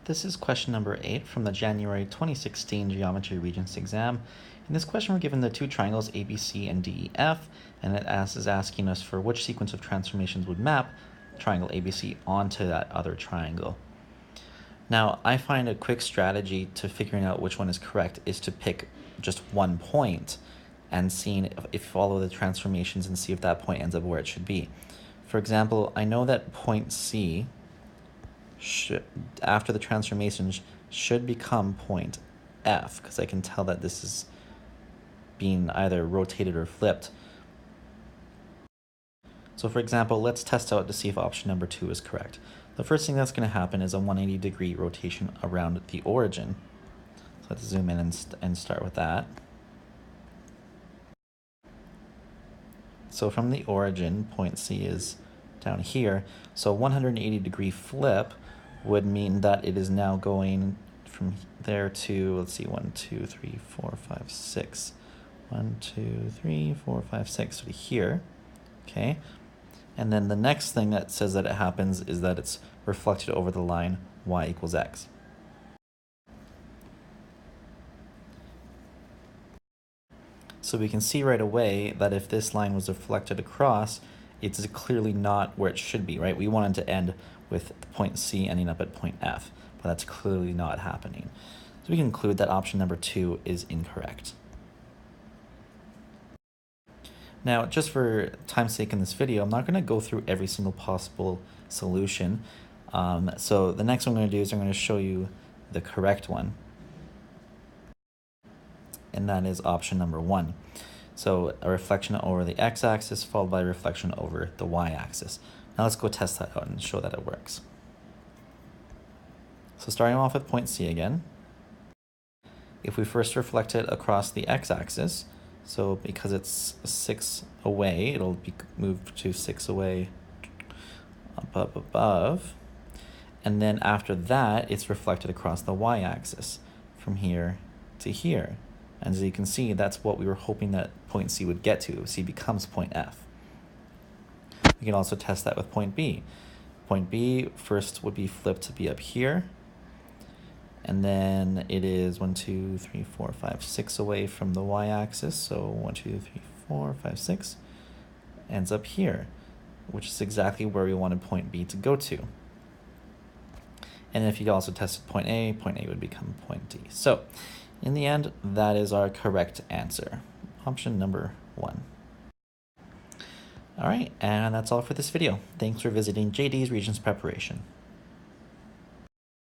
This is question number 8 from the January 2016 Geometry Regents exam. In this question, we're given the two triangles ABC and DEF, and it is asking us for which sequence of transformations would map triangle ABC onto that other triangle. Now, I find a quick strategy to figuring out which one is correct is to pick just one point and seeing if follow the transformations and see if that point ends up where it should be. For example, I know that point C after the transformations should become point F, because I can tell that this is being either rotated or flipped. So for example, let's test out to see if option number 2 is correct. The first thing that's going to happen is a 180-degree rotation around the origin. So let's zoom in and start with that. So from the origin, point C is down here. So 180-degree flip would mean that it is now going from there to, let's see, 1, 2, 3, 4, 5, 6. 1, 2, 3, 4, 5, 6 to here. Okay. And then the next thing that says that it happens is that it's reflected over the line y equals x. So we can see right away that if this line was reflected across, it's clearly not where it should be, right? We wanted to end with point C ending up at point F, but that's clearly not happening. So we can conclude that option number 2 is incorrect. Now, just for time's sake in this video, I'm not going to go through every single possible solution. So the next one I'm going to do is I'm going to show you the correct one. And that is option number 1. So a reflection over the x-axis followed by a reflection over the y-axis. Now let's go test that out and show that it works. So starting off with point C again, if we first reflect it across the x-axis, so because it's 6 away, it'll be moved to 6 away up above. And then after that, it's reflected across the y-axis from here to here. And as you can see, that's what we were hoping that point C would get to. C becomes point F. We can also test that with point B. Point B first would be flipped to be up here. And then it is 1, 2, 3, 4, 5, 6 away from the y-axis. So 1, 2, 3, 4, 5, 6 ends up here, which is exactly where we wanted point B to go to. And if you also tested point A would become point D. So in the end, that is our correct answer. Option number 1. All right, and that's all for this video. Thanks for visiting JD's Regents Preparation.